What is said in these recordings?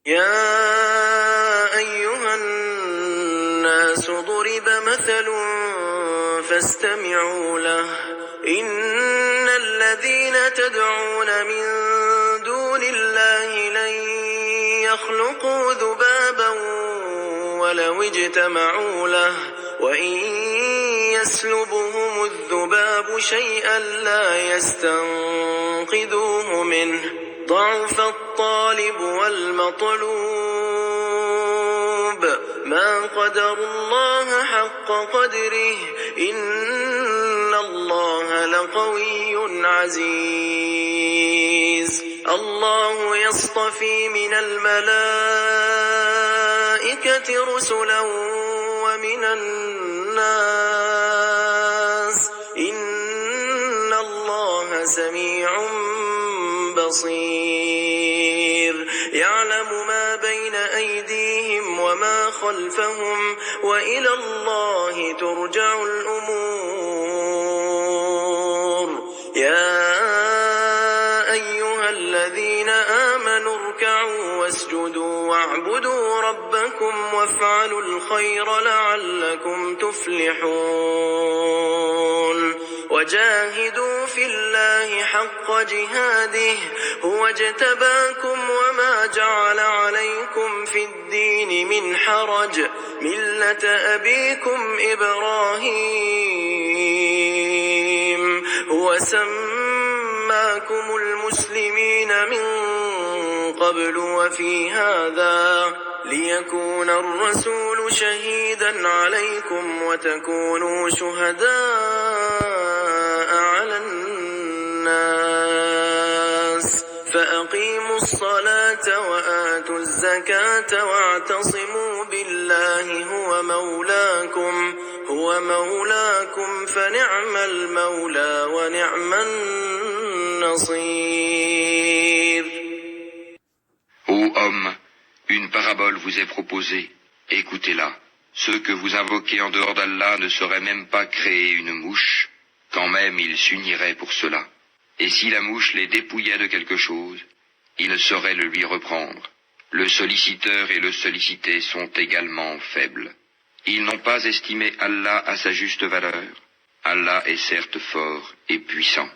يا أيها الناس ضرب مثل فاستمعوا له إن الذين تدعون من دون الله لن يخلقوا ذبابا ولو اجتمعوا له وإن يسلبهم الذباب شيئا لا يستنقذوه منه ضعف الطالب والمطلوب ما قدروا الله حق قدره إن الله لقوي عزيز الله يصطفي من الملائكة رسلا ومن الناس إن الله سميع بصير يعلم ما بين أيديهم وما خلفهم وإلى الله ترجع الأمور يا أيها الذين آمنوا اركعوا واسجدوا واعبدوا ربكم وافعلوا الخير لعلكم تفلحون وجاهدوا في الله حق جهاده هو اجتباكم وما جعل عليكم في الدين من حرج ملة أبيكم إبراهيم هو سماكم المسلمين من قبل وفي هذا ليكون الرسول شهيدا عليكم وتكونوا شهداء على الناس فأقيموا الصلاة وآتوا الزكاة واعتصموا بالله هو مولاكم فنعم المولى ونعم النصير. Ô homme, une parabole vous est proposée, écoutez-la. Ceux que vous invoquez en dehors d'Allah ne sauraient même pas créer une mouche, quand même ils s'uniraient pour cela. Et si la mouche les dépouillait de quelque chose, ils sauraient le lui reprendre. Le solliciteur et le sollicité sont également faibles. Ils n'ont pas estimé Allah à sa juste valeur. Allah est certes fort et puissant.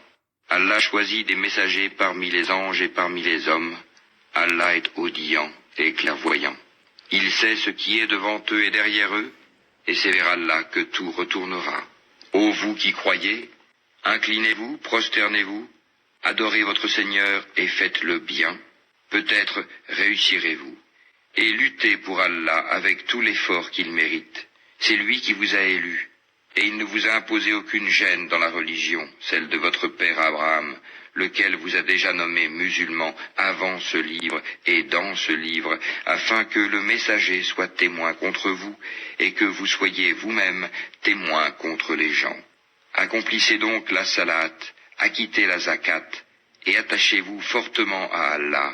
Allah choisit des messagers parmi les anges et parmi les hommes. Allah est audient et clairvoyant. Il sait ce qui est devant eux et derrière eux, et c'est vers Allah que tout retournera. Ô vous qui croyez, inclinez-vous, prosternez-vous, adorez votre Seigneur et faites-le bien. Peut-être réussirez-vous. Et luttez pour Allah avec tout l'effort qu'il mérite. C'est lui qui vous a élu, et il ne vous a imposé aucune gêne dans la religion, celle de votre père Abraham, lequel vous a déjà nommé musulman avant ce livre et dans ce livre, afin que le messager soit témoin contre vous, et que vous soyez vous-même témoin contre les gens. Accomplissez donc la salat, acquittez la zakat, et attachez-vous fortement à Allah.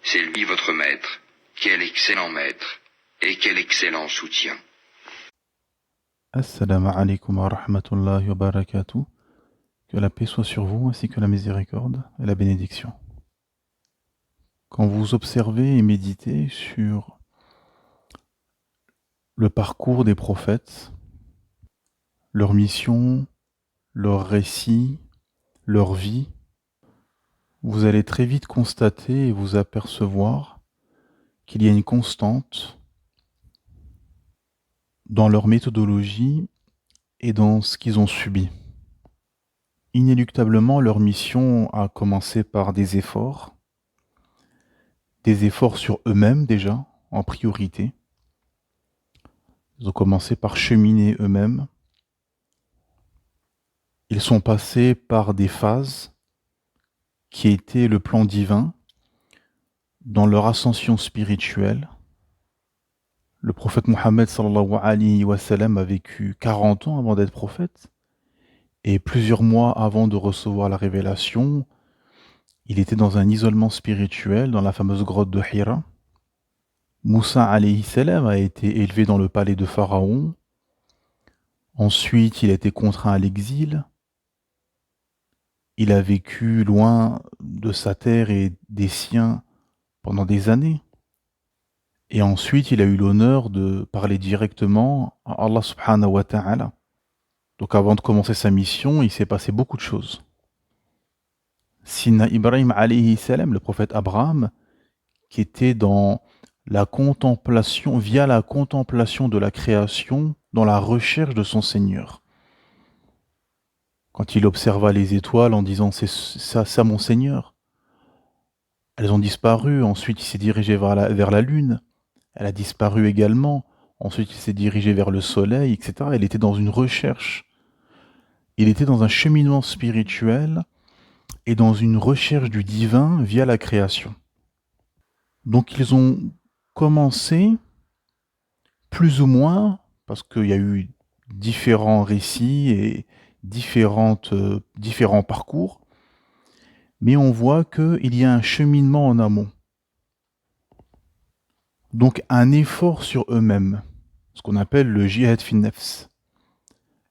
C'est lui votre maître. Quel excellent maître, et quel excellent soutien. Assalamu alaikum wa rahmatullahi wa barakatuh. Que la paix soit sur vous ainsi que la miséricorde et la bénédiction. Quand vous observez et méditez sur le parcours des prophètes, leur mission, leur récit, leur vie, vous allez très vite constater et vous apercevoir qu'il y a une constante dans leur méthodologie et dans ce qu'ils ont subi. Inéluctablement, leur mission a commencé par des efforts sur eux-mêmes déjà, en priorité. Ils ont commencé par cheminer eux-mêmes. Ils sont passés par des phases qui étaient le plan divin dans leur ascension spirituelle. Le prophète Mohammed sallallahu alayhi wa sallam a vécu 40 ans avant d'être prophète. Et plusieurs mois avant de recevoir la révélation, il était dans un isolement spirituel dans la fameuse grotte de Hira. Moussa alayhi salam a été élevé dans le palais de Pharaon. Ensuite, il a été contraint à l'exil. Il a vécu loin de sa terre et des siens pendant des années. Et ensuite, il a eu l'honneur de parler directement à Allah subhanahu wa ta'ala. Donc avant de commencer sa mission, il s'est passé beaucoup de choses. Sina Ibrahim alayhi salam, le prophète Abraham, qui était dans la contemplation, via la contemplation de la création, dans la recherche de son Seigneur. Quand il observa les étoiles en disant c'est ça mon Seigneur, elles ont disparu. Ensuite, il s'est dirigé vers la lune. Elle a disparu également. Ensuite, il s'est dirigé vers le soleil, etc. Il était dans une recherche. Il était dans un cheminement spirituel et dans une recherche du divin via la création. Donc, ils ont commencé, plus ou moins, parce qu'il y a eu différents récits et différents parcours, mais on voit qu'il y a un cheminement en amont. Donc un effort sur eux-mêmes, ce qu'on appelle le jihad fin nafs,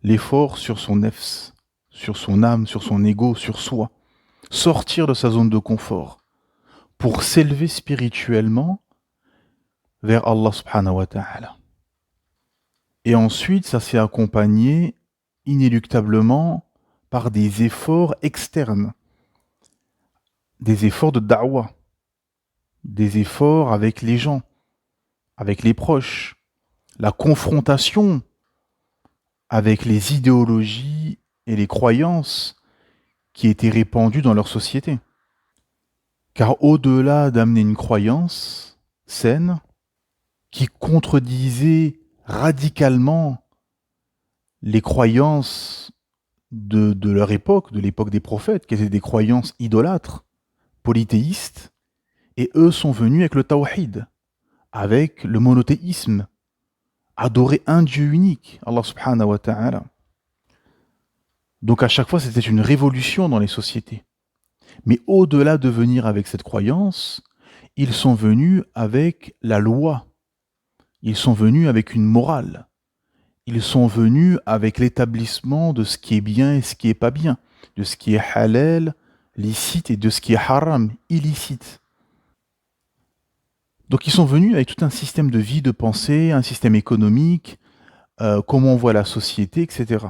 l'effort sur son nafs, sur son âme, sur son ego, sur soi, sortir de sa zone de confort pour s'élever spirituellement vers Allah subhanahu wa ta'ala. Et ensuite, ça s'est accompagné inéluctablement par des efforts externes, des efforts de da'wah, des efforts avec les gens, avec les proches, la confrontation avec les idéologies et les croyances qui étaient répandues dans leur société. Car au-delà d'amener une croyance saine qui contredisait radicalement les croyances de leur époque, de l'époque des prophètes, qui étaient des croyances idolâtres, polythéistes, et eux sont venus avec le tawhid, avec le monothéisme, adorer un Dieu unique, Allah subhanahu wa ta'ala. Donc à chaque fois, c'était une révolution dans les sociétés. Mais au-delà de venir avec cette croyance, ils sont venus avec la loi. Ils sont venus avec une morale. Ils sont venus avec l'établissement de ce qui est bien et ce qui est pas bien, de ce qui est halal, licite, et de ce qui est haram, illicite. Donc ils sont venus avec tout un système de vie, de pensée, un système économique, comment on voit la société, etc.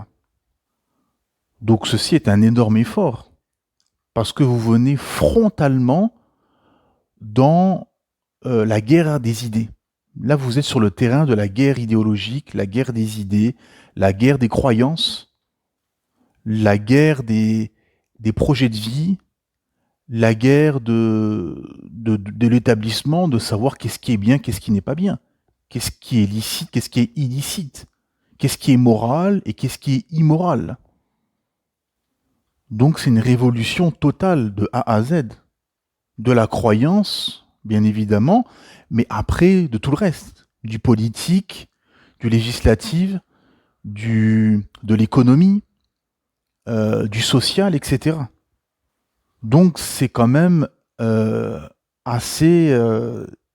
Donc ceci est un énorme effort, parce que vous venez frontalement dans la guerre des idées. Là, vous êtes sur le terrain de la guerre idéologique, la guerre des idées, la guerre des croyances, la guerre des projets de vie, la guerre de l'établissement, de savoir qu'est-ce qui est bien, qu'est-ce qui n'est pas bien, qu'est-ce qui est licite, qu'est-ce qui est illicite, qu'est-ce qui est moral et qu'est-ce qui est immoral. Donc c'est une révolution totale de A à Z, de la croyance, bien évidemment, mais après de tout le reste, du politique, du législatif, de l'économie, du social, etc. Donc c'est quand même assez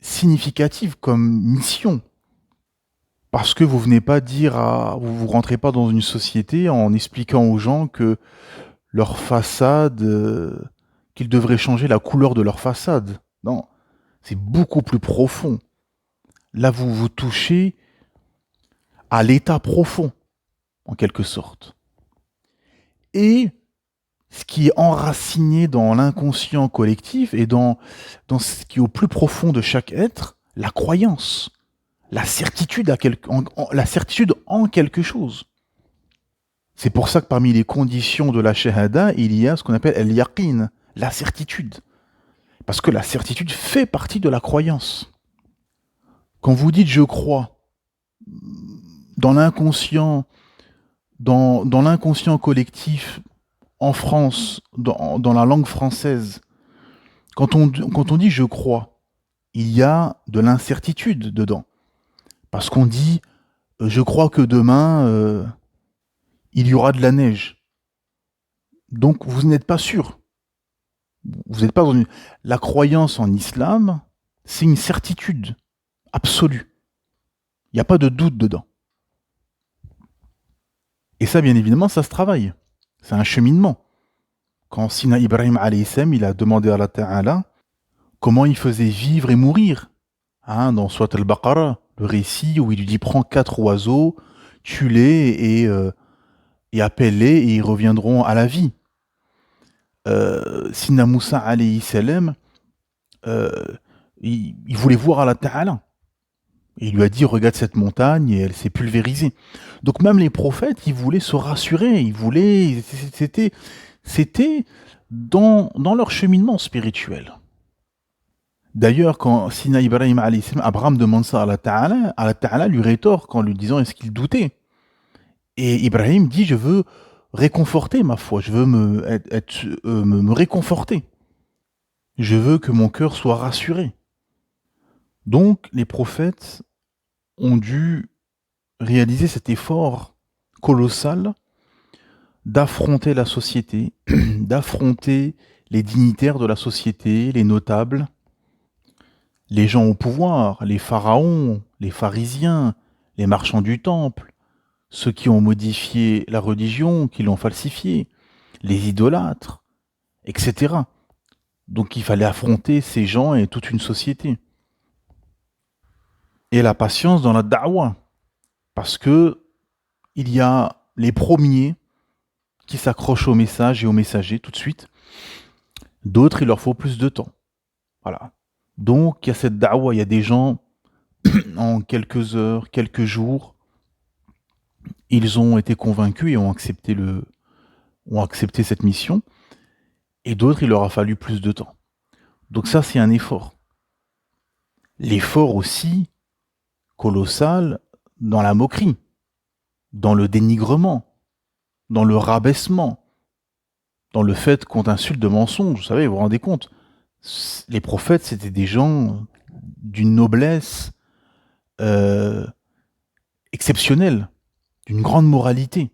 significatif comme mission. Parce que vous venez pas vous rentrez pas dans une société en expliquant aux gens que leur façade, qu'ils devraient changer la couleur de leur façade. Non, c'est beaucoup plus profond. Là, vous vous touchez à l'état profond, en quelque sorte. Et ce qui est enraciné dans l'inconscient collectif et dans ce qui est au plus profond de chaque être, la croyance, la certitude en quelque chose. C'est pour ça que parmi les conditions de la shahada, il y a ce qu'on appelle al-yaqin, la certitude. Parce que la certitude fait partie de la croyance. Quand vous dites « je crois », dans l'inconscient collectif, en France, dans la langue française, quand on dit « je crois », il y a de l'incertitude dedans. Parce qu'on dit « je crois que demain, il y aura de la neige ». Donc vous n'êtes pas sûr. Vous n'êtes pas dans une... La croyance en islam, c'est une certitude absolue. Il n'y a pas de doute dedans. Et ça, bien évidemment, ça se travaille. C'est un cheminement. Quand Sina Ibrahim alayhi salam, il a demandé à Allah Ta'ala comment il faisait vivre et mourir dans Surat al-Baqarah, le récit où il lui dit prends 4 oiseaux, tue-les et appelle-les et ils reviendront à la vie. Sina Moussa alayhi salam, euh, il voulait voir Allah Ta'ala. Et il lui a dit regarde cette montagne et elle s'est pulvérisée. Donc même les prophètes, ils voulaient se rassurer, c'était dans leur cheminement spirituel. D'ailleurs, quand Sina Ibrahim alayhi salam, Abraham demande ça à Allah Ta'ala lui rétorque en lui disant est-ce qu'il doutait. Et Ibrahim dit je veux réconforter ma foi, je veux me réconforter. Je veux que mon cœur soit rassuré. Donc les prophètes ont dû réaliser cet effort colossal d'affronter la société, d'affronter les dignitaires de la société, les notables, les gens au pouvoir, les pharaons, les pharisiens, les marchands du temple, ceux qui ont modifié la religion, qui l'ont falsifiée, les idolâtres, etc. Donc il fallait affronter ces gens et toute une société. Et la patience dans la da'wa, parce que il y a les premiers qui s'accrochent au message et aux messagers tout de suite. D'autres, il leur faut plus de temps. Voilà. Donc il y a cette da'wa, il y a des gens en quelques heures, quelques jours, ils ont été convaincus et ont accepté cette mission. Et d'autres, il leur a fallu plus de temps. Donc ça, c'est un effort. L'effort aussi colossal dans la moquerie, dans le dénigrement, dans le rabaissement, dans le fait qu'on insulte de mensonges. Vous savez, vous vous rendez compte, les prophètes, c'était des gens d'une noblesse exceptionnelle, d'une grande moralité.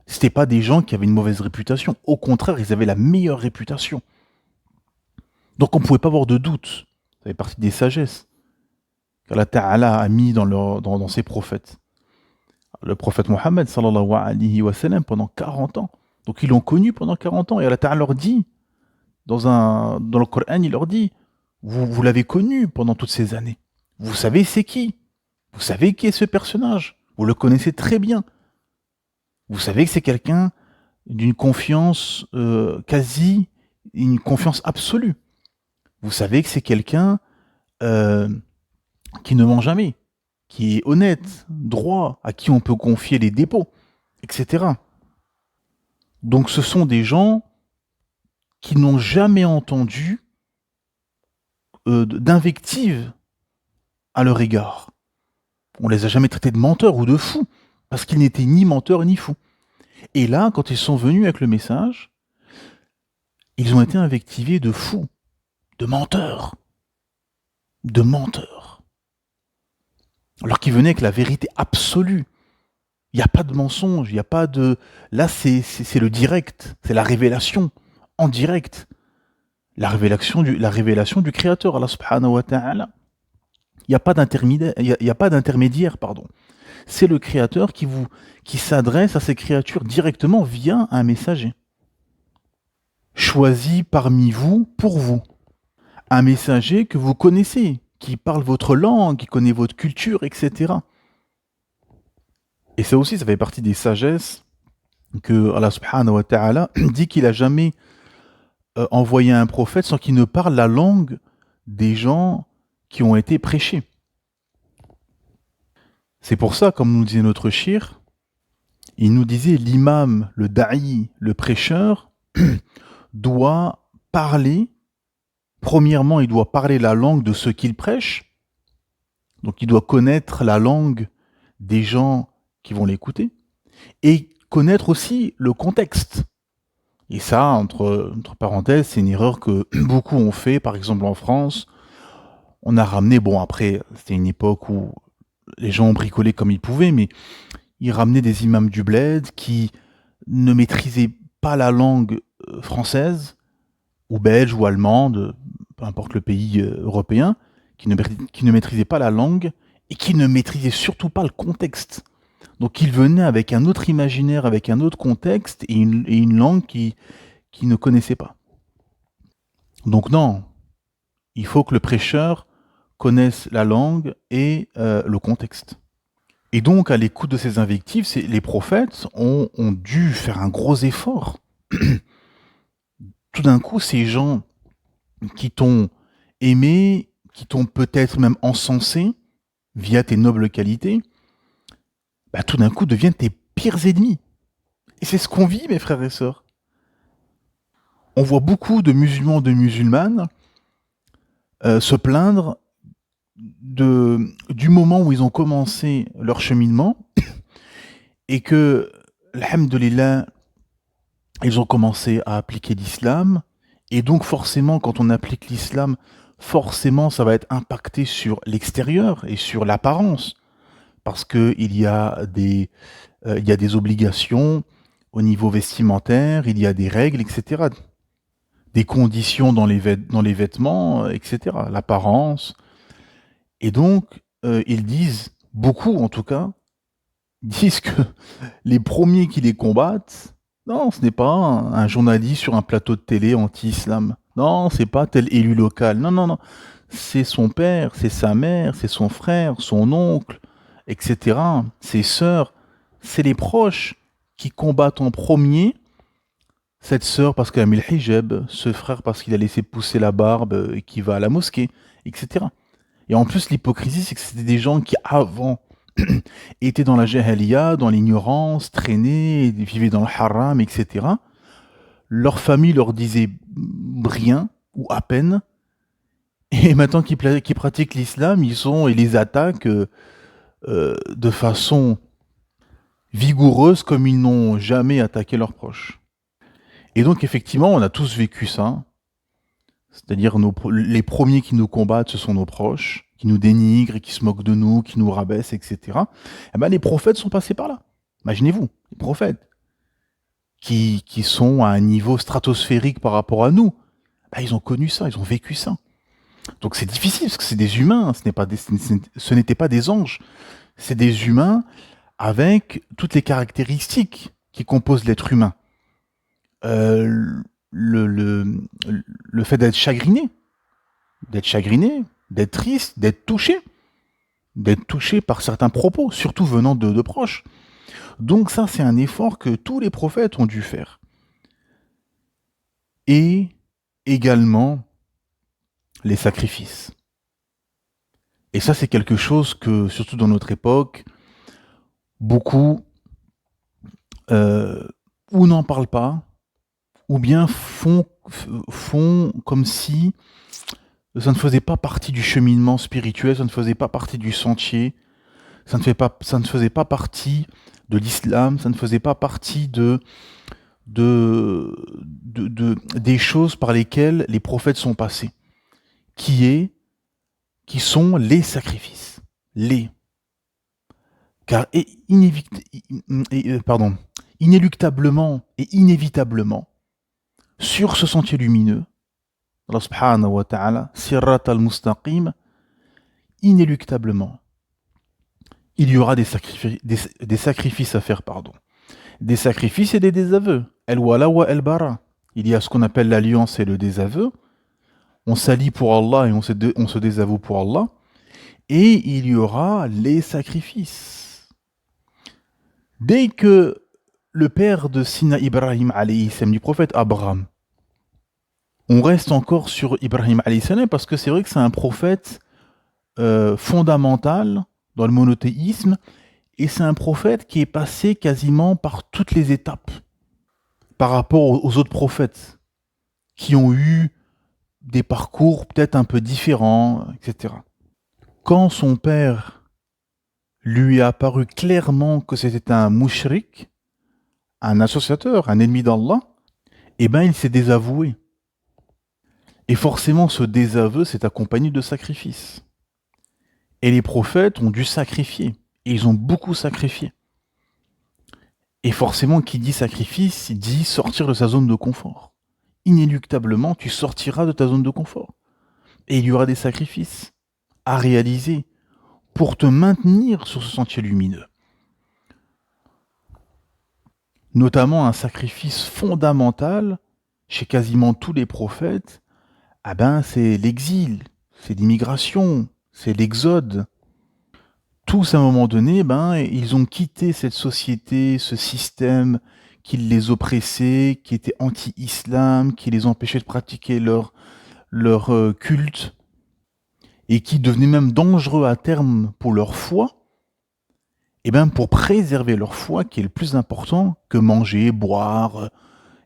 C'était pas des gens qui avaient une mauvaise réputation. Au contraire, ils avaient la meilleure réputation. Donc on ne pouvait pas avoir de doute. Ça fait partie des sagesses qu'Allah Ta'ala a mis dans ses prophètes. Le prophète Mohammed, sallallahu alayhi wa sallam, pendant 40 ans. Donc ils l'ont connu pendant 40 ans. Et Allah Ta'ala leur dit, dans le Coran, il leur dit, vous l'avez connu pendant toutes ces années. Vous savez c'est qui. Vous savez qui est ce personnage. Vous le connaissez très bien. Vous savez que c'est quelqu'un d'une confiance quasi, une confiance absolue. Vous savez que c'est quelqu'un qui ne ment jamais, qui est honnête, droit, à qui on peut confier les dépôts, etc. Donc ce sont des gens qui n'ont jamais entendu d'invective à leur égard. On les a jamais traités de menteurs ou de fous, parce qu'ils n'étaient ni menteurs ni fous. Et là, quand ils sont venus avec le message, ils ont été invectivés de fous, de menteurs. De menteurs. Alors qu'ils venaient avec la vérité absolue. Il n'y a pas de mensonge, il n'y a pas de... Là, c'est le direct, c'est la révélation en direct. La révélation du Créateur, Allah subhanahu wa ta'ala. Il n'y a pas d'intermédiaire, pardon. C'est le Créateur qui s'adresse à ces créatures directement via un messager. Choisi parmi vous pour vous. Un messager que vous connaissez, qui parle votre langue, qui connaît votre culture, etc. Et ça aussi, ça fait partie des sagesses que Allah subhanahu wa ta'ala dit qu'il n'a jamais envoyé un prophète sans qu'il ne parle la langue des gens qui ont été prêchés. C'est pour ça, comme nous disait notre shir, il nous disait l'imam, le da'i, le prêcheur, doit parler. Premièrement, il doit parler la langue de ceux qu'il prêche. Donc il doit connaître la langue des gens qui vont l'écouter. Et connaître aussi le contexte. Et ça, entre parenthèses, c'est une erreur que beaucoup ont fait. Par exemple en France, on a ramené, bon après, c'était une époque où les gens ont bricolé comme ils pouvaient, mais ils ramenaient des imams du bled qui ne maîtrisaient pas la langue française, ou belge, ou allemande, peu importe le pays européen, qui ne maîtrisaient pas la langue, et qui ne maîtrisaient surtout pas le contexte. Donc ils venaient avec un autre imaginaire, avec un autre contexte, et une langue qui ne connaissaient pas. Donc non, il faut que le prêcheur connaisse la langue et le contexte. Et donc, à l'écoute de ces invectives, les prophètes ont dû faire un gros effort. Tout d'un coup, ces gens qui t'ont aimé, qui t'ont peut-être même encensé via tes nobles qualités, bah, tout d'un coup deviennent tes pires ennemis. Et c'est ce qu'on vit, mes frères et sœurs. On voit beaucoup de musulmans, de musulmanes se plaindre du moment où ils ont commencé leur cheminement et que, alhamdoulilah, ils ont commencé à appliquer l'islam. Et donc forcément, quand on applique l'islam, forcément, ça va être impacté sur l'extérieur et sur l'apparence. Parce qu'il y a des obligations au niveau vestimentaire, il y a des règles, etc. Des conditions dans les vêtements, etc. L'apparence. Et donc, ils disent, beaucoup en tout cas, disent que les premiers qui les combattent, non, ce n'est pas un journaliste sur un plateau de télé anti-islam. Non, c'est pas tel élu local. Non, non, non. C'est son père, c'est sa mère, c'est son frère, son oncle, etc. Ses sœurs. C'est les proches qui combattent en premier. Cette sœur parce qu'elle a mis le hijab, ce frère parce qu'il a laissé pousser la barbe et qui va à la mosquée, etc. Et en plus, l'hypocrisie, c'est que c'était des gens qui, avant, étaient dans la jahiliya, dans l'ignorance, traînaient, vivaient dans le haram, etc. Leur famille leur disait rien, ou à peine. Et maintenant qu'ils pratiquent l'islam, ils les attaquent de façon vigoureuse comme ils n'ont jamais attaqué leurs proches. Et donc, effectivement, on a tous vécu ça. C'est-à-dire les premiers qui nous combattent, ce sont nos proches, qui nous dénigrent, qui se moquent de nous, qui nous rabaissent, etc. Eh ben, les prophètes sont passés par là. Imaginez-vous, les prophètes, qui sont à un niveau stratosphérique par rapport à nous, ben, ils ont connu ça, ils ont vécu ça. Donc c'est difficile, parce que c'est des humains, ce n'étaient pas des anges. C'est des humains avec toutes les caractéristiques qui composent l'être humain. Le fait d'être chagriné, d'être triste, d'être touché par certains propos, surtout venant de proches. Donc ça, c'est un effort que tous les prophètes ont dû faire. Et également les sacrifices. Et ça, c'est quelque chose que, surtout dans notre époque, beaucoup ou n'en parlent pas, ou bien font comme si ça ne faisait pas partie du cheminement spirituel, ça ne faisait pas partie du sentier, ça ne faisait pas partie de l'islam, ça ne faisait pas partie des choses par lesquelles les prophètes sont passés, qui sont les sacrifices. Car inéluctablement et inévitablement, sur ce sentier lumineux, Allah subhanahu wa ta'ala, Sirrat al-Mustaqim, inéluctablement, il y aura des sacrifices à faire, pardon. Des sacrifices et des désaveux. El-wala wa el-bara. Il y a ce qu'on appelle l'alliance et le désaveu. On s'allie pour Allah et on se désavoue pour Allah. Et il y aura les sacrifices. Dès que le père de Sina Ibrahim alayhi salam, du prophète Abraham, on reste encore sur Ibrahim alayhi salam parce que c'est vrai que c'est un prophète fondamental dans le monothéisme et c'est un prophète qui est passé quasiment par toutes les étapes par rapport aux autres prophètes qui ont eu des parcours peut-être un peu différents, etc. Quand son père lui a apparu clairement que c'était un mushrik, un associateur, un ennemi d'Allah, eh ben il s'est désavoué. Et forcément, ce désaveu s'est accompagné de sacrifices. Et les prophètes ont dû sacrifier. Et ils ont beaucoup sacrifié. Et forcément, qui dit sacrifice, dit sortir de sa zone de confort. Inéluctablement, tu sortiras de ta zone de confort. Et il y aura des sacrifices à réaliser pour te maintenir sur ce sentier lumineux. Notamment un sacrifice fondamental chez quasiment tous les prophètes, Ah ben, c'est l'exil, c'est l'immigration, c'est l'exode. Tous, à un moment donné, ben, ils ont quitté cette société, ce système qui les oppressait, qui était anti-islam, qui les empêchait de pratiquer leur culte, et qui devenait même dangereux à terme pour leur foi. Et bien, pour préserver leur foi, qui est le plus important que manger, boire,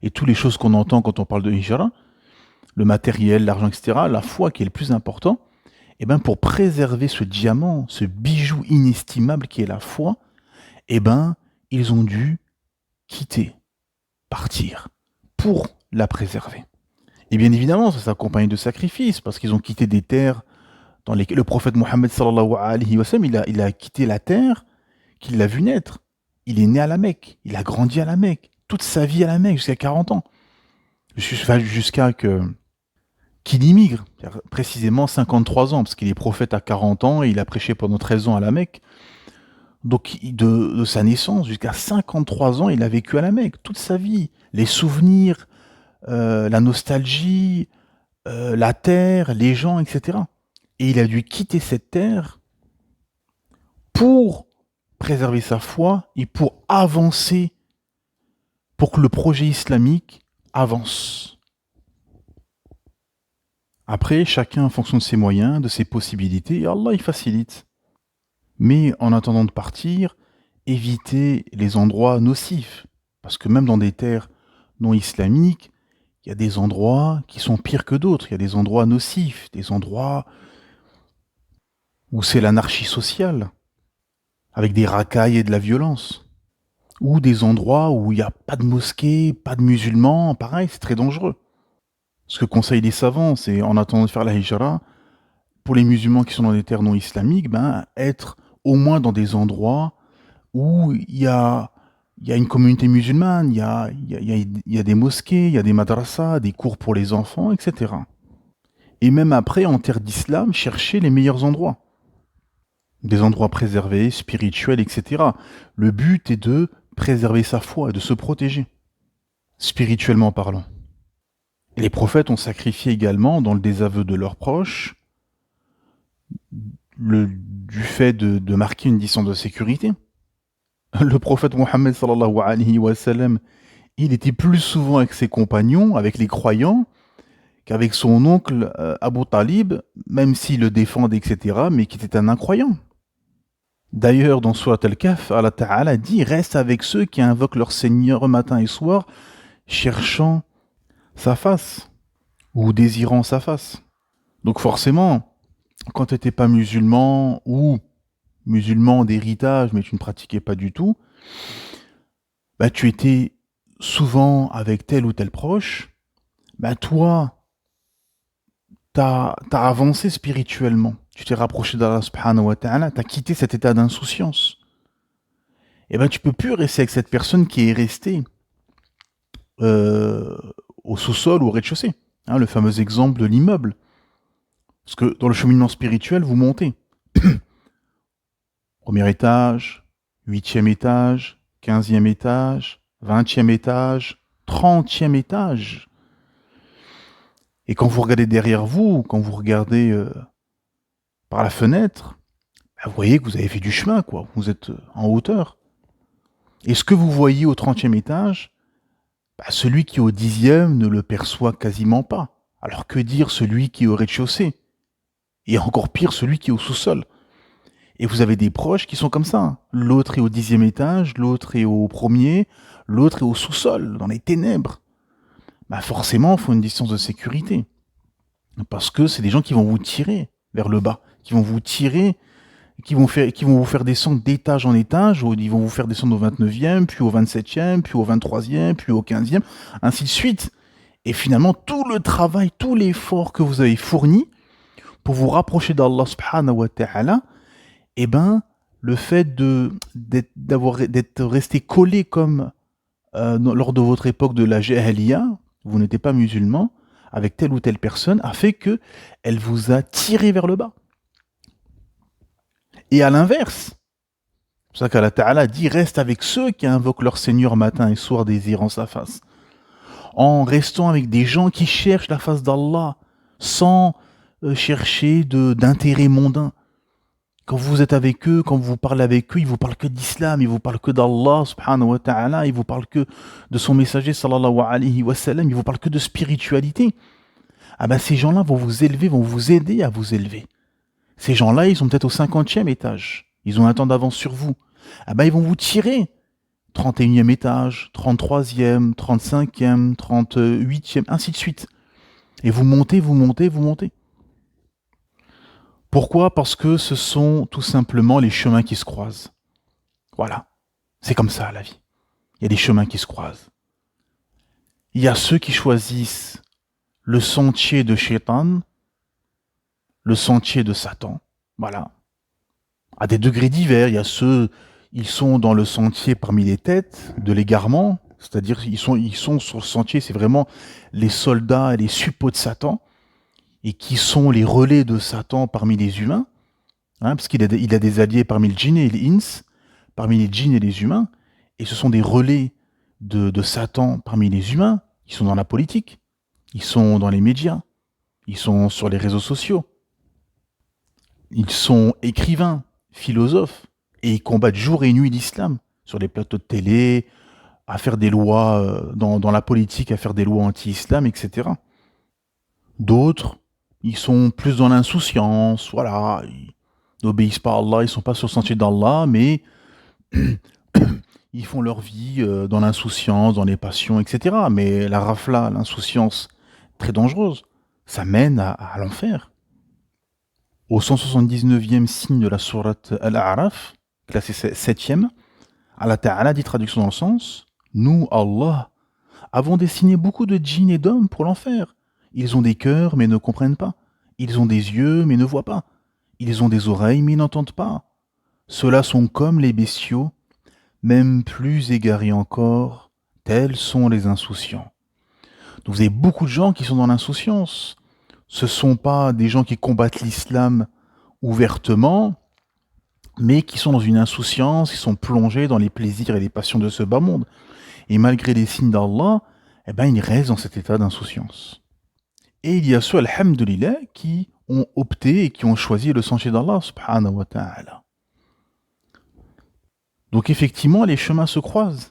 et toutes les choses qu'on entend quand on parle de hijra, le matériel, l'argent, etc., la foi qui est le plus important, et bien pour préserver ce diamant, ce bijou inestimable qui est la foi, et ben ils ont dû quitter, partir, pour la préserver. Et bien évidemment, ça s'accompagne de sacrifices, parce qu'ils ont quitté des terres dans lesquelles le prophète Mohammed sallallahu alayhi wa sallam, il a quitté la terre qu'il l'a vu naître. Il est né à la Mecque, il a grandi à la Mecque, toute sa vie à la Mecque, jusqu'à 40 ans. Jusqu'à qu'il immigre, précisément 53 ans, parce qu'il est prophète à 40 ans et il a prêché pendant 13 ans à la Mecque. Donc de sa naissance jusqu'à 53 ans, il a vécu à la Mecque, toute sa vie. Les souvenirs, la nostalgie, la terre, les gens, etc. Et il a dû quitter cette terre pour préserver sa foi et pour avancer, pour que le projet islamique avance. Après, chacun en fonction de ses moyens, de ses possibilités, et Allah il facilite. Mais en attendant de partir, évitez les endroits nocifs. Parce que même dans des terres non islamiques, il y a des endroits qui sont pires que d'autres. Il y a des endroits nocifs, des endroits où c'est l'anarchie sociale, avec des racailles et de la violence. Ou des endroits où il n'y a pas de mosquée, pas de musulmans, pareil, c'est très dangereux. Ce que conseillent les savants, c'est en attendant de faire la hijra, pour les musulmans qui sont dans des terres non islamiques, ben, être au moins dans des endroits où il y a une communauté musulmane, il y a des mosquées, il y a des madrasas, des cours pour les enfants, etc. Et même après, en terre d'islam, chercher les meilleurs endroits. Des endroits préservés, spirituels, etc. Le but est de préserver sa foi et de se protéger, spirituellement parlant. Et les prophètes ont sacrifié également, dans le désaveu de leurs proches, du fait de marquer une distance de sécurité. Le prophète Mohammed sallallahu alayhi wa sallam, il était plus souvent avec ses compagnons, avec les croyants, qu'avec son oncle Abu Talib, même s'il le défendait, etc., mais qui était un incroyant. D'ailleurs, dans Surat Al-Kahf, Allah Ta'ala dit « Reste avec ceux qui invoquent leur Seigneur matin et soir, cherchant sa face, ou désirant sa face. » Donc forcément, quand tu n'étais pas musulman, ou musulman d'héritage, mais tu ne pratiquais pas du tout, bah, tu étais souvent avec tel ou tel proche, bah, toi, t'as avancé spirituellement. Tu t'es rapproché d'Allah subhanahu wa ta'ala, t'as quitté cet état d'insouciance. Et ben tu peux plus rester avec cette personne qui est restée au sous-sol ou au rez-de-chaussée. Hein, le fameux exemple de l'immeuble. Parce que dans le cheminement spirituel, vous montez. Premier étage, 8e étage, 15e étage, 20e étage, 30e étage. Et quand vous regardez derrière vous, quand vous regardez par la fenêtre, bah, vous voyez que vous avez fait du chemin, quoi. Vous êtes en hauteur. Et ce que vous voyez au 30e étage, bah, celui qui est au 10e ne le perçoit quasiment pas. Alors que dire celui qui est au rez-de-chaussée? Et encore pire, celui qui est au sous-sol. Et vous avez des proches qui sont comme ça. L'autre est au 10e étage, l'autre est au premier, l'autre est au sous-sol, dans les ténèbres. Bah forcément, il faut une distance de sécurité. Parce que c'est des gens qui vont vous tirer vers le bas, qui vont vous tirer, qui vont vous faire descendre d'étage en étage, ils vont vous faire descendre au 29e, puis au 27e, puis au 23e, puis au 15e, ainsi de suite. Et finalement, tout le travail, tout l'effort que vous avez fourni pour vous rapprocher d'Allah subhanahu wa ta'ala, eh ben, le fait d'être resté collé comme lors de votre époque de la Jahiliya, vous n'étiez pas musulman, avec telle ou telle personne, a fait que elle vous a tiré vers le bas. Et à l'inverse, c'est pour ça qu'Allah Ta'ala dit « Reste avec ceux qui invoquent leur Seigneur matin et soir désirant sa face. » En restant avec des gens qui cherchent la face d'Allah, sans chercher d'intérêt mondain. Quand vous êtes avec eux, quand vous parlez avec eux, ils vous parlent que d'islam, ils vous parlent que d'Allah subhanahu wa ta'ala, ils vous parlent que de son messager sallallahu alayhi wa sallam, ils vous parlent que de spiritualité. Ah ben ces gens-là vont vous élever, vont vous aider à vous élever. Ces gens-là, ils sont peut-être au 50e étage. Ils ont un temps d'avance sur vous. Ah ben ils vont vous tirer. 31e étage, 33e, 35e, 38e, ainsi de suite. Et vous montez, vous montez, vous montez. Pourquoi ? Parce que ce sont tout simplement les chemins qui se croisent. Voilà. C'est comme ça la vie. Il y a des chemins qui se croisent. Il y a ceux qui choisissent le sentier de Shaitan, le sentier de Satan. Voilà. À des degrés divers, il y a ceux, ils sont dans le sentier parmi les têtes de l'égarement, c'est-à-dire ils sont sur le sentier, c'est vraiment les soldats et les suppôts de Satan, et qui sont les relais de Satan parmi les humains, parce qu'il a des alliés parmi le djinn et les ins, parmi les djinns et les humains, et ce sont des relais de Satan parmi les humains. Ils sont dans la politique, ils sont dans les médias, ils sont sur les réseaux sociaux, ils sont écrivains, philosophes, et ils combattent jour et nuit l'islam, sur les plateaux de télé, à faire des lois, dans la politique, à faire des lois anti-islam, etc. D'autres, ils sont plus dans l'insouciance, voilà, ils n'obéissent pas à Allah, ils sont pas sur le sentier d'Allah, mais ils font leur vie dans l'insouciance, dans les passions, etc. Mais la rafla, l'insouciance, très dangereuse, ça mène à l'enfer. Au 179e signe de la sourate Al-A'raf, classé 7e, Allah Ta'ala dit, traduction dans le sens, nous, Allah, avons destiné beaucoup de djinns et d'hommes pour l'enfer. Ils ont des cœurs, mais ne comprennent pas. Ils ont des yeux, mais ne voient pas. Ils ont des oreilles, mais n'entendent pas. Ceux-là sont comme les bestiaux, même plus égarés encore, tels sont les insouciants. Donc vous avez beaucoup de gens qui sont dans l'insouciance. Ce ne sont pas des gens qui combattent l'islam ouvertement, mais qui sont dans une insouciance, qui sont plongés dans les plaisirs et les passions de ce bas monde. Et malgré les signes d'Allah, eh ben, ils restent dans cet état d'insouciance. Et il y a ceux, alhamdulillah, qui ont opté et qui ont choisi le sentier d'Allah, subhanahu wa ta'ala. Donc effectivement, les chemins se croisent.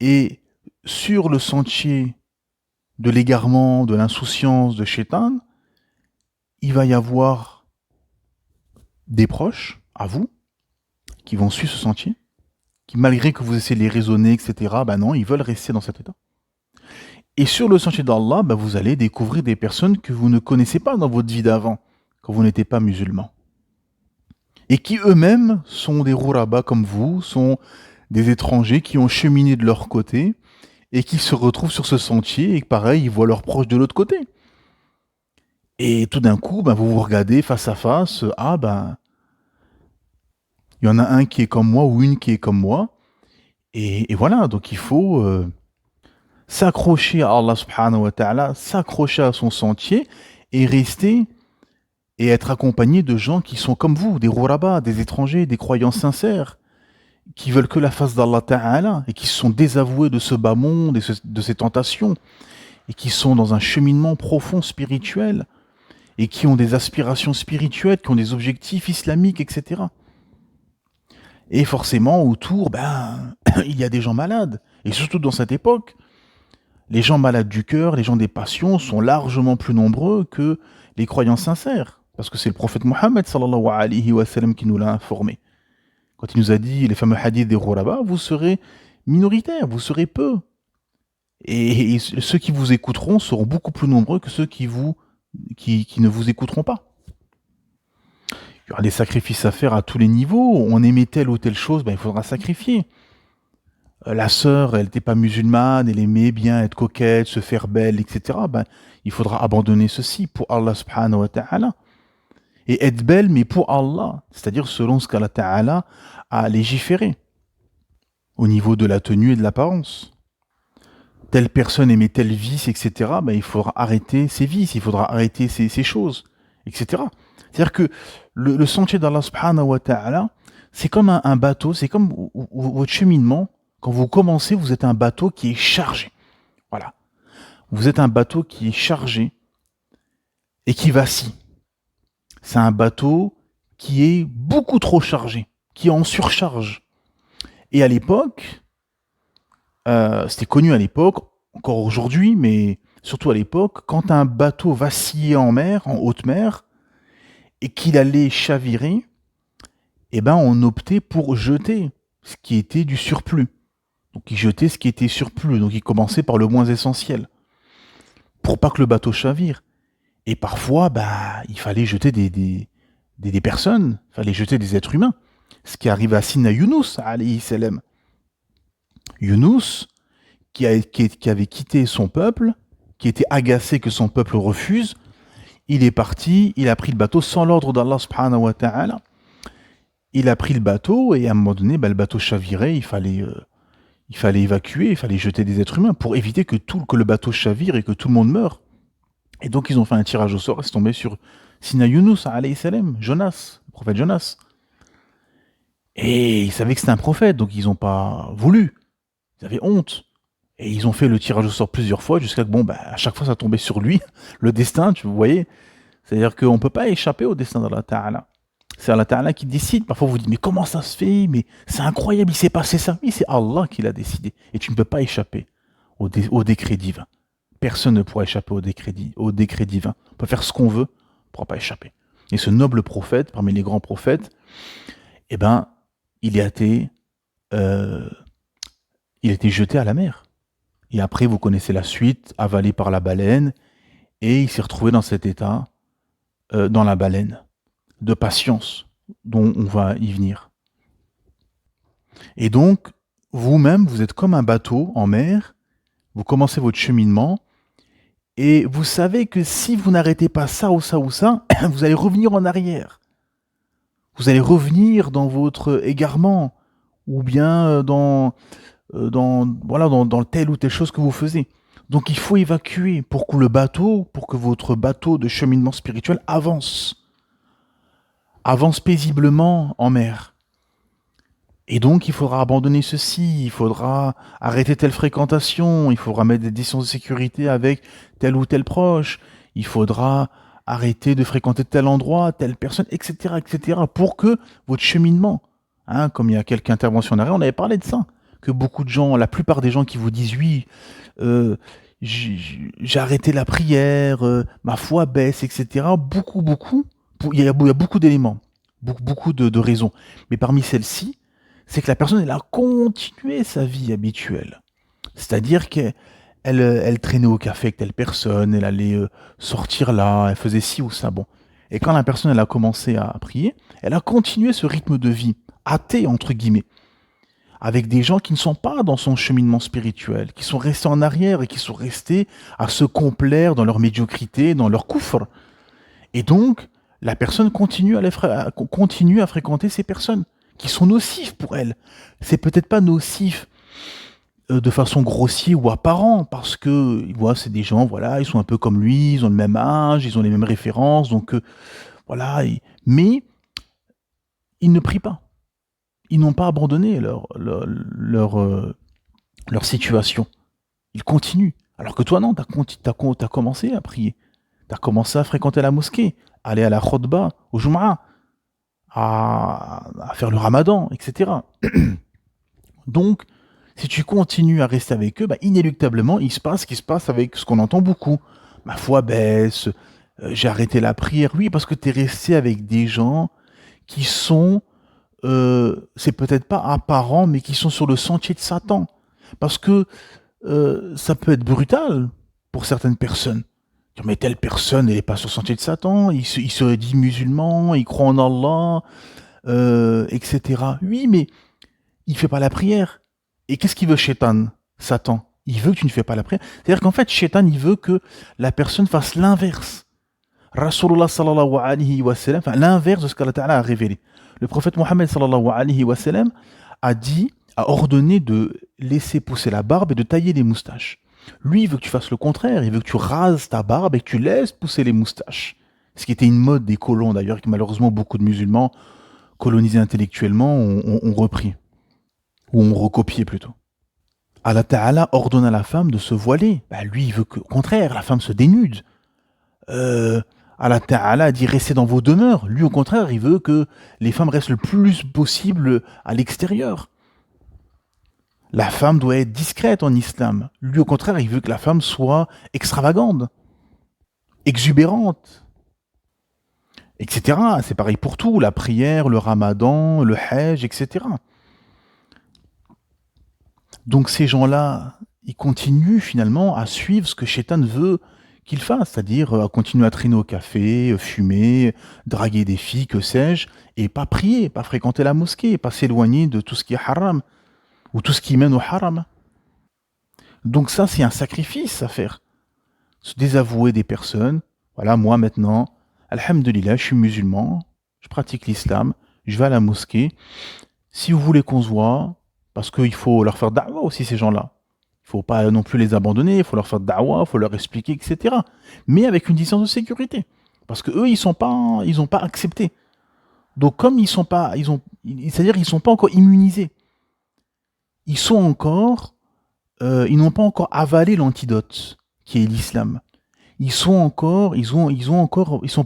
Et sur le sentier de l'égarement, de l'insouciance, de Shaitan, il va y avoir des proches, à vous, qui vont suivre ce sentier, qui malgré que vous essayez de les raisonner, etc., ben non, ils veulent rester dans cet état. Et sur le sentier d'Allah, ben vous allez découvrir des personnes que vous ne connaissez pas dans votre vie d'avant, quand vous n'étiez pas musulman. Et qui eux-mêmes sont des rourabas comme vous, sont des étrangers qui ont cheminé de leur côté, et qui se retrouvent sur ce sentier, et pareil, ils voient leurs proches de l'autre côté. Et tout d'un coup, ben, vous vous regardez face à face, ah ben, il y en a un qui est comme moi, ou une qui est comme moi, et voilà, donc il faut s'accrocher à Allah subhanahu wa ta'ala, s'accrocher à son sentier, et rester, et être accompagné de gens qui sont comme vous, des rourabas, des étrangers, des croyants sincères, qui veulent que la face d'Allah ta'ala, et qui se sont désavoués de ce bas monde, et de ces tentations, et qui sont dans un cheminement profond spirituel, et qui ont des aspirations spirituelles, qui ont des objectifs islamiques, etc. Et forcément, autour, ben, il y a des gens malades. Et surtout dans cette époque, les gens malades du cœur, les gens des passions sont largement plus nombreux que les croyants sincères. Parce que c'est le prophète Mohammed sallallahu alayhi wa sallam qui nous l'a informé. Quand il nous a dit les fameux hadiths des Ghuraba, vous serez minoritaires, vous serez peu. Et ceux qui vous écouteront seront beaucoup plus nombreux que ceux qui ne vous écouteront pas. Il y aura des sacrifices à faire à tous les niveaux. On aimait telle ou telle chose, ben, il faudra sacrifier. La sœur, elle n'était pas musulmane, elle aimait bien être coquette, se faire belle, etc. Ben, il faudra abandonner ceci pour Allah subhanahu wa ta'ala. Et être belle, mais pour Allah. C'est-à-dire selon ce qu'Allah ta'ala a légiféré. Au niveau de la tenue et de l'apparence. Telle personne aimait tel vice, etc., ben, il faudra arrêter ses vices, il faudra arrêter ces choses, etc. C'est-à-dire que le sentier d'Allah subhanahu wa ta'ala, c'est comme un bateau, c'est comme votre cheminement. Quand vous commencez, vous êtes un bateau qui est chargé. Voilà. Vous êtes un bateau qui est chargé. et qui vacille. C'est un bateau qui est beaucoup trop chargé, qui est en surcharge. Et à l'époque, c'était connu à l'époque, encore aujourd'hui, mais surtout à l'époque, quand un bateau vacillait en mer, en haute mer, et qu'il allait chavirer, eh ben on optait pour jeter ce qui était du surplus. Donc il jetait ce qui était surplus, donc il commençait par le moins essentiel, pour pas que le bateau chavire. Et parfois, il fallait jeter des personnes, il fallait jeter des êtres humains. Ce qui arrive à Sina Younous, alayhi salam. Younous, qui avait quitté son peuple, qui était agacé que son peuple refuse, il est parti, il a pris le bateau sans l'ordre d'Allah subhanahu wa ta'ala. Il a pris le bateau et à un moment donné, le bateau chavirait, il fallait évacuer, il fallait jeter des êtres humains pour éviter que le bateau chavire et que tout le monde meure. Et donc ils ont fait un tirage au sort et c'est tombé sur Sina Younous, alayhi salam, Jonas, le prophète Jonas. Et ils savaient que c'était un prophète, donc ils n'ont pas voulu. Ils avaient honte. Et ils ont fait le tirage au sort plusieurs fois, jusqu'à que, à chaque fois ça tombait sur lui, le destin, vous voyez. C'est-à-dire qu'on ne peut pas échapper au destin d'Allah Ta'ala. C'est Allah Ta'ala qui décide. Parfois vous dites, mais comment ça se fait? Mais c'est incroyable, il s'est passé ça. Oui, c'est Allah qui l'a décidé. Et tu ne peux pas échapper au décret divin. Personne ne pourra échapper au décret divin. On peut faire ce qu'on veut, on ne pourra pas échapper. Et ce noble prophète, parmi les grands prophètes, il a été jeté à la mer. Et après, vous connaissez la suite, avalé par la baleine, et il s'est retrouvé dans cet état, dans la baleine, de patience, dont on va y venir. Et donc, vous-même, vous êtes comme un bateau en mer, vous commencez votre cheminement, et vous savez que si vous n'arrêtez pas ça ou ça ou ça, vous allez revenir en arrière. Vous allez revenir dans votre égarement, ou bien dans telle ou telle chose que vous faisiez. Donc il faut évacuer pour que votre bateau de cheminement spirituel avance paisiblement en mer. Et donc il faudra abandonner ceci, il faudra arrêter telle fréquentation, il faudra mettre des distances de sécurité avec tel ou tel proche, il faudra arrêter de fréquenter tel endroit, telle personne, etc., etc., pour que votre cheminement, comme il y a quelques interventions en arrière, on avait parlé de ça, que beaucoup de gens, la plupart des gens qui vous disent oui, j'ai arrêté la prière, ma foi baisse, etc., il y a beaucoup d'éléments, beaucoup de raisons, mais parmi celles-ci, c'est que la personne, elle a continué sa vie habituelle. C'est-à-dire qu'elle traînait au café avec telle personne, elle allait sortir là, elle faisait ci ou ça. Bon. Et quand la personne, elle a commencé à prier, elle a continué ce rythme de vie, athée, entre guillemets, avec des gens qui ne sont pas dans son cheminement spirituel, qui sont restés en arrière et qui sont restés à se complaire dans leur médiocrité, dans leur kufr. Et donc, la personne continue à fréquenter ces personnes qui sont nocifs pour elle. C'est peut-être pas nocif de façon grossière ou apparent, parce que c'est des gens, ils sont un peu comme lui, ils ont le même âge, ils ont les mêmes références, donc mais ils ne prient pas. Ils n'ont pas abandonné leur situation. Ils continuent. Alors que toi, non, t'as commencé à prier. T'as commencé à fréquenter la mosquée, aller à la khutba, au Jum'a, à faire le ramadan, etc. Donc, si tu continues à rester avec eux, inéluctablement, il se passe ce qui se passe avec ce qu'on entend beaucoup. Ma foi baisse, j'ai arrêté la prière. Oui, parce que tu es resté avec des gens qui sont, c'est peut-être pas apparent, mais qui sont sur le sentier de Satan. Parce que ça peut être brutal pour certaines personnes. Mais telle personne, elle n'est pas sur le sentier de Satan, il se dit musulman, il croit en Allah, etc. Oui, mais il ne fait pas la prière. Et qu'est-ce qu'il veut, Shaitan, Satan? Il veut que tu ne fais pas la prière. C'est-à-dire qu'en fait, Shaitan, il veut que la personne fasse l'inverse. Rasulullah sallallahu alayhi wa sallam, l'inverse de ce qu'Allah Ta'ala a révélé. Le prophète Mohammed sallallahu alayhi wa sallam a ordonné de laisser pousser la barbe et de tailler les moustaches. Lui, il veut que tu fasses le contraire, il veut que tu rases ta barbe et que tu laisses pousser les moustaches. Ce qui était une mode des colons d'ailleurs, que malheureusement beaucoup de musulmans colonisés intellectuellement ont repris. Ou ont recopié plutôt. Allah Ta'ala ordonne à la femme de se voiler. Lui, il veut que, au contraire, la femme se dénude. Allah Ta'ala dit restez dans vos demeures. Lui, au contraire, il veut que les femmes restent le plus possible à l'extérieur. La femme doit être discrète en islam. Lui, au contraire, il veut que la femme soit extravagante, exubérante, etc. C'est pareil pour tout, la prière, le ramadan, le hajj, etc. Donc ces gens-là, ils continuent finalement à suivre ce que Shaitan veut qu'ils fassent, c'est-à-dire à continuer à traîner au café, fumer, draguer des filles, que sais-je, et pas prier, pas fréquenter la mosquée, pas s'éloigner de tout ce qui est haram, ou tout ce qui mène au haram. Donc ça, c'est un sacrifice à faire. Se désavouer des personnes. Voilà, moi maintenant, alhamdulillah, je suis musulman, je pratique l'islam, je vais à la mosquée. Si vous voulez qu'on se voit, parce qu'il faut leur faire da'wah aussi, ces gens-là. Il ne faut pas non plus les abandonner, il faut leur faire da'wah, il faut leur expliquer, etc. Mais avec une distance de sécurité. Parce qu'eux, ils n'ont pas accepté. Donc comme ils sont pas, c'est-à-dire ils sont pas encore immunisés. Ils n'ont pas encore avalé l'antidote, qui est l'islam. Ils sont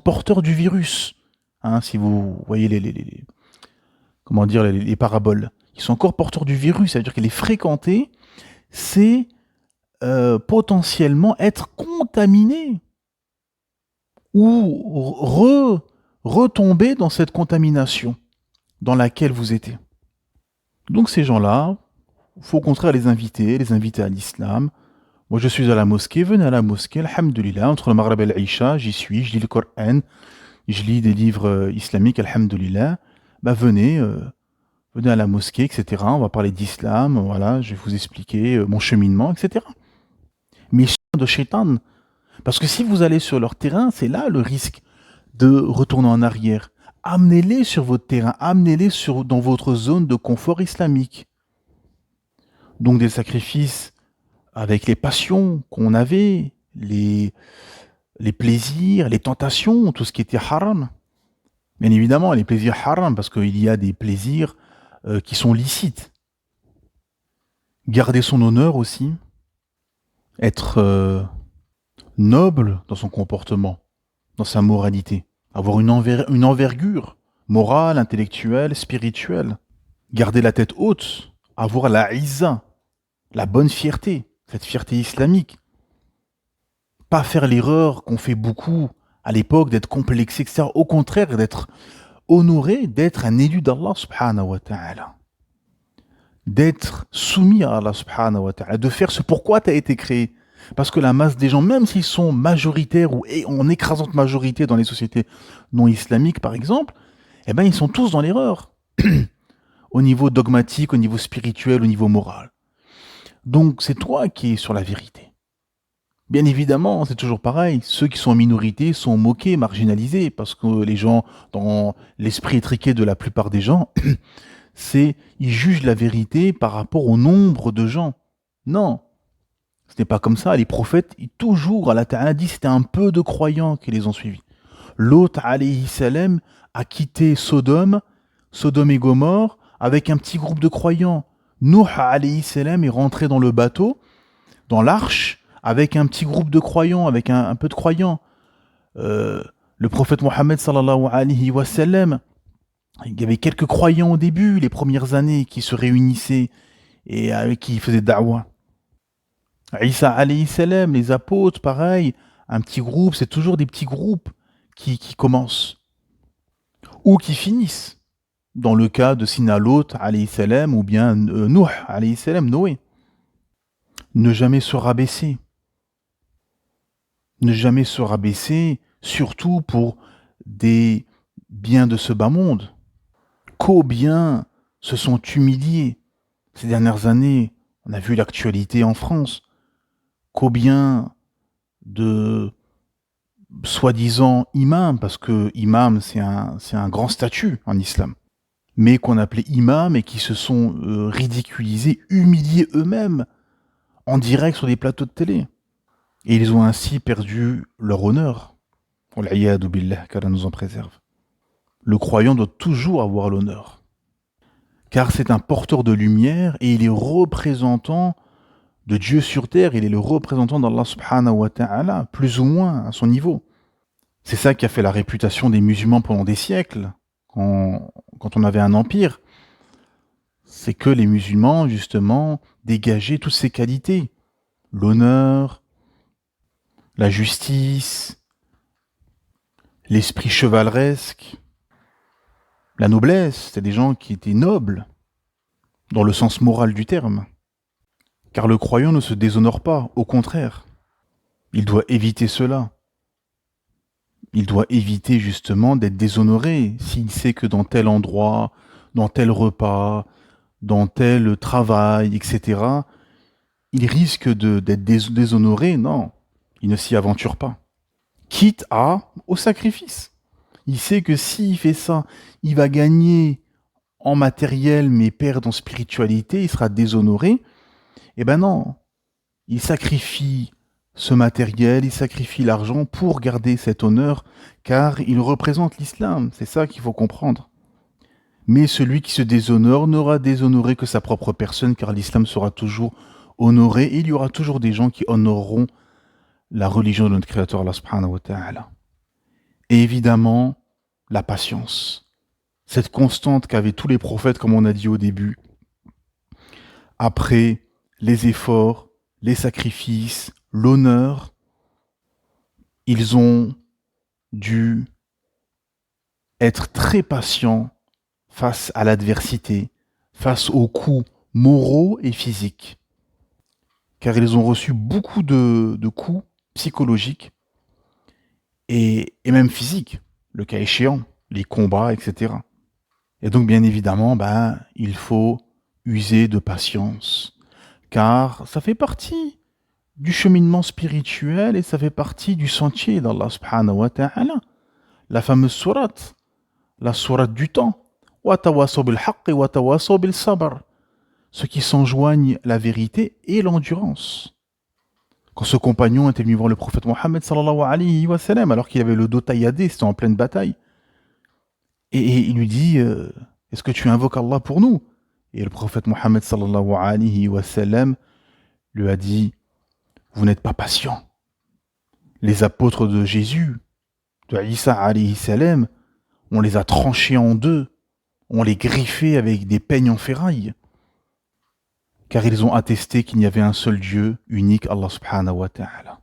porteurs du virus. Hein, si vous voyez les paraboles. Ils sont encore porteurs du virus, ça veut dire que les fréquenter, c'est potentiellement être contaminé ou retomber dans cette contamination dans laquelle vous étiez. Donc ces gens-là, il faut au contraire les inviter à l'islam. Moi je suis à la mosquée, venez à la mosquée, alhamdulillah, entre le Maghreb et l'Aïcha, j'y suis, je lis le Coran, je lis des livres islamiques, alhamdulillah. Bah venez à la mosquée, etc. On va parler d'islam, voilà, je vais vous expliquer mon cheminement, etc. Mais de shaitan, parce que si vous allez sur leur terrain, c'est là le risque de retourner en arrière. Amenez-les sur votre terrain, amenez-les dans votre zone de confort islamique. Donc des sacrifices avec les passions qu'on avait, les plaisirs, les tentations, tout ce qui était haram. Bien évidemment, les plaisirs haram, parce qu'il y a des plaisirs qui sont licites. Garder son honneur aussi, être noble dans son comportement, dans sa moralité, avoir une envergure morale, intellectuelle, spirituelle, garder la tête haute, avoir la izza, la bonne fierté, cette fierté islamique, pas faire l'erreur qu'on fait beaucoup à l'époque d'être complexé, etc. Au contraire, d'être honoré, d'être un élu d'Allah subhanahu wa ta'ala. D'être soumis à Allah subhanahu wa ta'ala, de faire ce pourquoi tu as été créé. Parce que la masse des gens, même s'ils sont majoritaires ou en écrasante majorité dans les sociétés non islamiques par exemple, eh ben ils sont tous dans l'erreur. Au niveau dogmatique, au niveau spirituel, au niveau moral. Donc c'est toi qui es sur la vérité. Bien évidemment, c'est toujours pareil, ceux qui sont en minorité sont moqués, marginalisés, parce que les gens, dans l'esprit étriqué de la plupart des gens, ils jugent la vérité par rapport au nombre de gens. Non, ce n'est pas comme ça. Les prophètes, toujours, Allah Ta'ala dit, c'était un peu de croyants qui les ont suivis. Lot, alayhi salam, a quitté Sodome et Gomorrhe, avec un petit groupe de croyants. Nuh, alayhi salam, est rentré dans le bateau, dans l'arche, avec un petit groupe de croyants, avec un peu de croyants. Le prophète Mohammed sallallahu alayhi wa sallam, il y avait quelques croyants au début, les premières années, qui se réunissaient et avec qui faisaient da'wah. Isa alayhi salam, les apôtres, pareil, un petit groupe, c'est toujours des petits groupes qui commencent ou qui finissent. Dans le cas de Sina Lot alayhi salam ou bien Nuh alayhi salam, Noé. Ne jamais se rabaisser. Ne jamais se rabaisser, surtout pour des biens de ce bas monde. Combien se sont humiliés ces dernières années. On a vu l'actualité en France. Combien de soi-disant imams, parce que imam c'est un grand statut en islam, mais qu'on appelait imams et qui se sont ridiculisés, humiliés eux-mêmes en direct sur des plateaux de télé. Et ils ont ainsi perdu leur honneur. Wal'iyadu billah, qu'Allah nous en préserve. Le croyant doit toujours avoir l'honneur. Car c'est un porteur de lumière et il est représentant de Dieu sur terre, il est le représentant d'Allah subhanahu wa ta'ala, plus ou moins à son niveau. C'est ça qui a fait la réputation des musulmans pendant des siècles, quand on avait un empire. C'est que les musulmans, justement, dégageaient toutes ces qualités. L'honneur, la justice, l'esprit chevaleresque, la noblesse. C'était des gens qui étaient nobles, dans le sens moral du terme. Car le croyant ne se déshonore pas, au contraire. Il doit éviter cela. Il doit éviter justement d'être déshonoré s'il sait que dans tel endroit, dans tel repas, dans tel travail, etc., il risque d'être déshonoré. Non, il ne s'y aventure pas. Quitte au sacrifice. Il sait que s'il fait ça, il va gagner en matériel mais perdre en spiritualité, il sera déshonoré. Eh ben non, il sacrifie ce matériel, il sacrifie l'argent pour garder cet honneur, car il représente l'islam. C'est ça qu'il faut comprendre. Mais celui qui se déshonore n'aura déshonoré que sa propre personne, car l'islam sera toujours honoré, et il y aura toujours des gens qui honoreront la religion de notre Créateur, Allah subhanahu wa ta'ala. Et évidemment, la patience. Cette constante qu'avaient tous les prophètes, comme on a dit au début. Après les efforts, les sacrifices, l'honneur, ils ont dû être très patients face à l'adversité, face aux coups moraux et physiques. Car ils ont reçu beaucoup de coups psychologiques et même physiques, le cas échéant, les combats, etc. Et donc, bien évidemment, il faut user de patience, car ça fait partie du cheminement spirituel et ça fait partie du sentier d'Allah subhanahu wa ta'ala. La fameuse sourate, la sourate du temps. وَتَوَاصَوْا بِالْحَقِّ وَتَوَاصَوْا بِالصَّبْرِ. Ceux qui s'enjoignent la vérité et l'endurance. Quand ce compagnon était venu voir le prophète Mohammed sallallahu alayhi wa sallam, alors qu'il avait le dos tailladé, c'était en pleine bataille, et il lui dit est-ce que tu invoques Allah pour nous? Et le prophète Mohammed sallallahu alayhi wa sallam lui a dit vous n'êtes pas patient. Les apôtres de Jésus, de Isa alayhi salam, on les a tranchés en deux, on les griffait avec des peignes en ferraille, car ils ont attesté qu'il n'y avait un seul Dieu, unique, Allah subhanahu wa ta'ala.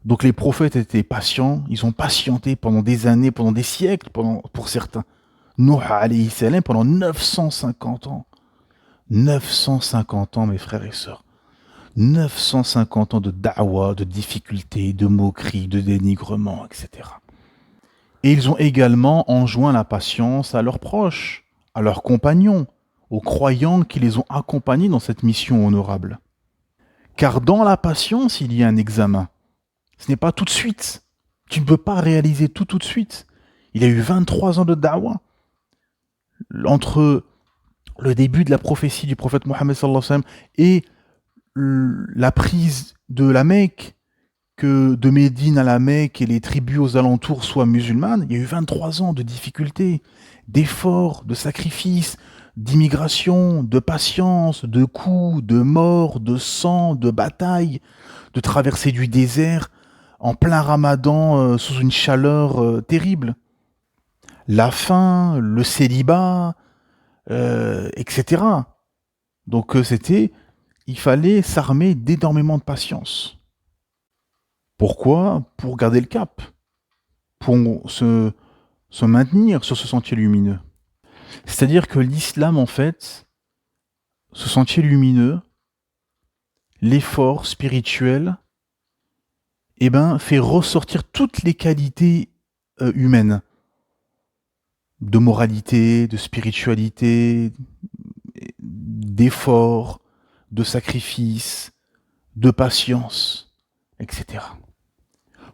Donc les prophètes étaient patients, ils ont patienté pendant des années, pendant des siècles, pour certains. Nuh alayhi salam pendant 950 ans. 950 ans, mes frères et sœurs. 950 ans de da'wa, de difficultés, de moqueries, de dénigrement, etc. Et ils ont également enjoint la patience à leurs proches, à leurs compagnons, aux croyants qui les ont accompagnés dans cette mission honorable. Car dans la patience, il y a un examen. Ce n'est pas tout de suite. Tu ne peux pas réaliser tout de suite. Il y a eu 23 ans de da'wa. Entre le début de la prophétie du prophète Mohammed sallallahu alayhi wa sallam et la prise de la Mecque, que de Médine à la Mecque et les tribus aux alentours soient musulmanes, il y a eu 23 ans de difficultés, d'efforts, de sacrifices, d'immigration, de patience, de coups, de morts, de sang, de batailles, de traversée du désert, en plein ramadan, sous une chaleur terrible. La faim, le célibat, etc. Donc il fallait s'armer d'énormément de patience. Pourquoi? Pour garder le cap, pour se maintenir sur ce sentier lumineux. C'est-à-dire que l'islam, en fait, ce sentier lumineux, l'effort spirituel, fait ressortir toutes les qualités humaines, de moralité, de spiritualité, d'effort, de sacrifice, de patience, etc.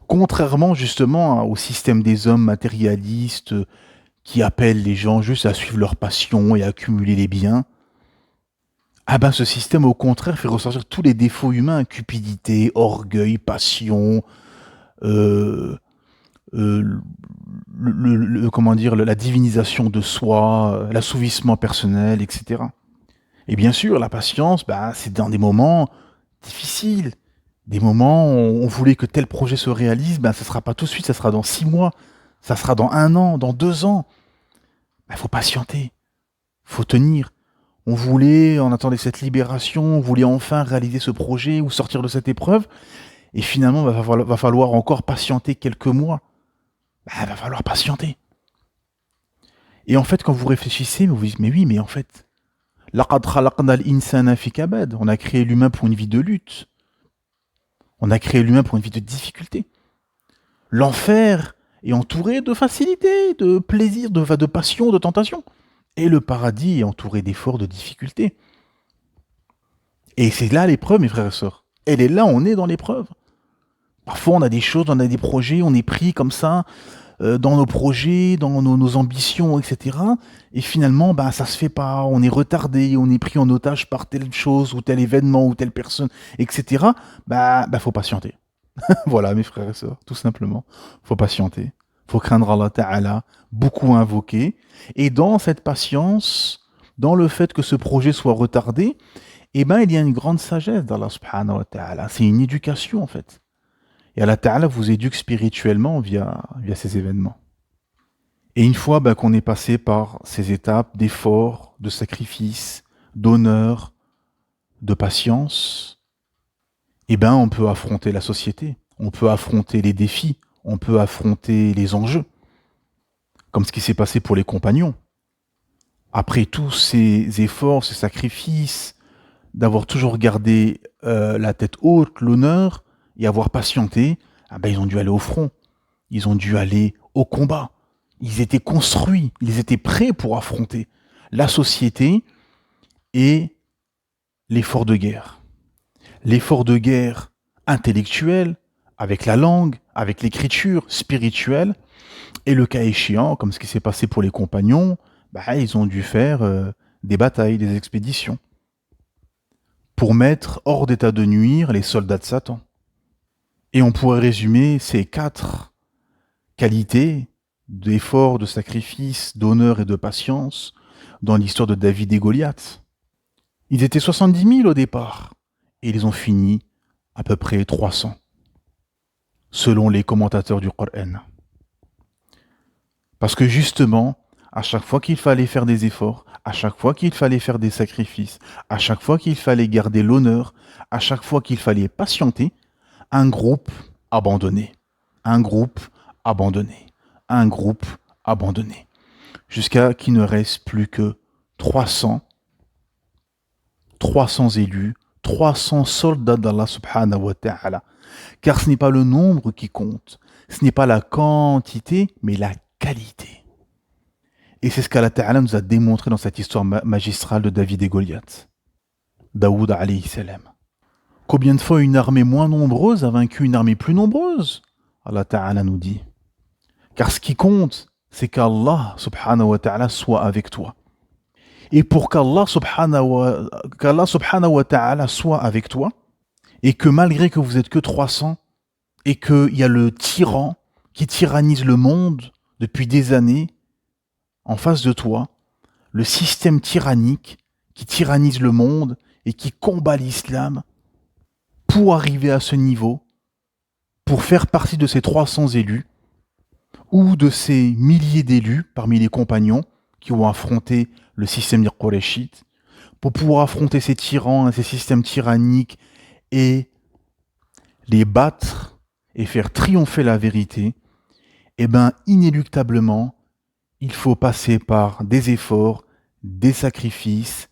Contrairement justement au système des hommes matérialistes qui appellent les gens juste à suivre leur passion et à accumuler les biens, ce système au contraire fait ressortir tous les défauts humains, cupidité, orgueil, passion, la divinisation de soi, l'assouvissement personnel, etc. Et bien sûr, la patience, c'est dans des moments difficiles, Des moments, on voulait que tel projet se réalise, ben, ça ne sera pas tout de suite, ça sera dans 6 mois, ça sera dans 1 an, dans 2 ans. Il faut patienter, faut tenir. On attendait cette libération, on voulait enfin réaliser ce projet ou sortir de cette épreuve. Et finalement, va falloir encore patienter quelques mois. Va falloir patienter. Et en fait, quand vous réfléchissez, vous vous dites, mais oui, mais en fait, لَقَدْ خَلَقْنَا الْإِنسَانَ فِي كَبَدٍ. On a créé l'humain pour une vie de lutte. On a créé l'humain pour une vie de difficulté. L'enfer est entouré de facilité, de plaisir, de passion, de tentation. Et le paradis est entouré d'efforts, de difficultés. Et c'est là l'épreuve, mes frères et sœurs. Elle est là, on est dans l'épreuve. Parfois, on a des choses, on a des projets, on est pris comme ça dans nos projets, dans nos ambitions, etc. Et finalement, ça se fait pas, on est retardé, on est pris en otage par telle chose ou tel événement ou telle personne, etc. Faut patienter. Voilà, mes frères et sœurs, tout simplement. Faut patienter. Faut craindre Allah Ta'ala, beaucoup invoquer. Et dans cette patience, dans le fait que ce projet soit retardé, il y a une grande sagesse d'Allah Subhanahu wa Ta'ala. C'est une éducation, en fait. Et Allah Ta'ala vous éduque spirituellement via ces événements. Et une fois qu'on est passé par ces étapes d'effort, de sacrifice, d'honneur, de patience, on peut affronter la société, on peut affronter les défis, on peut affronter les enjeux, comme ce qui s'est passé pour les compagnons. Après tous ces efforts, ces sacrifices, d'avoir toujours gardé la tête haute, l'honneur, et avoir patienté, ils ont dû aller au front, ils ont dû aller au combat. Ils étaient construits, ils étaient prêts pour affronter la société et l'effort de guerre. L'effort de guerre intellectuel, avec la langue, avec l'écriture spirituelle, et le cas échéant, comme ce qui s'est passé pour les compagnons, ils ont dû faire des batailles, des expéditions, pour mettre hors d'état de nuire les soldats de Satan. Et on pourrait résumer ces 4 qualités d'effort, de sacrifice, d'honneur et de patience dans l'histoire de David et Goliath. Ils étaient 70 000 au départ, et ils ont fini à peu près 300, selon les commentateurs du Coran. Parce que justement, à chaque fois qu'il fallait faire des efforts, à chaque fois qu'il fallait faire des sacrifices, à chaque fois qu'il fallait garder l'honneur, à chaque fois qu'il fallait patienter, un groupe abandonné, un groupe abandonné, un groupe abandonné, jusqu'à qu'il ne reste plus que 300 élus, 300 soldats d'Allah subhanahu wa ta'ala. Car ce n'est pas le nombre qui compte, ce n'est pas la quantité, mais la qualité. Et c'est ce qu'Allah Ta'ala nous a démontré dans cette histoire magistrale de David et Goliath. Daoud alayhi salam. Combien de fois une armée moins nombreuse a vaincu une armée plus nombreuse? Allah Ta'ala nous dit. Car ce qui compte, c'est qu'Allah subhanahu wa ta'ala soit avec toi. Et pour qu'Allah subhanahu wa ta'ala soit avec toi, et que malgré que vous êtes que 300, et qu'il y a le tyran qui tyrannise le monde depuis des années, en face de toi, le système tyrannique qui tyrannise le monde et qui combat l'islam, pour arriver à ce niveau, pour faire partie de ces 300 élus, ou de ces milliers d'élus parmi les compagnons qui ont affronté le système des Qurayshites, pour pouvoir affronter ces tyrans et ces systèmes tyranniques et les battre et faire triompher la vérité, inéluctablement, il faut passer par des efforts, des sacrifices,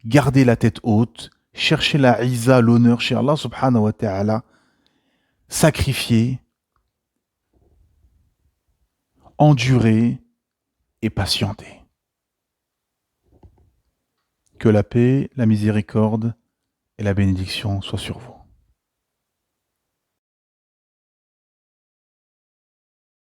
garder la tête haute, chercher la izza, l'honneur chez Allah subhanahu wa ta'ala, sacrifier, endurer et patienter. Que la paix, la miséricorde et la bénédiction soient sur vous.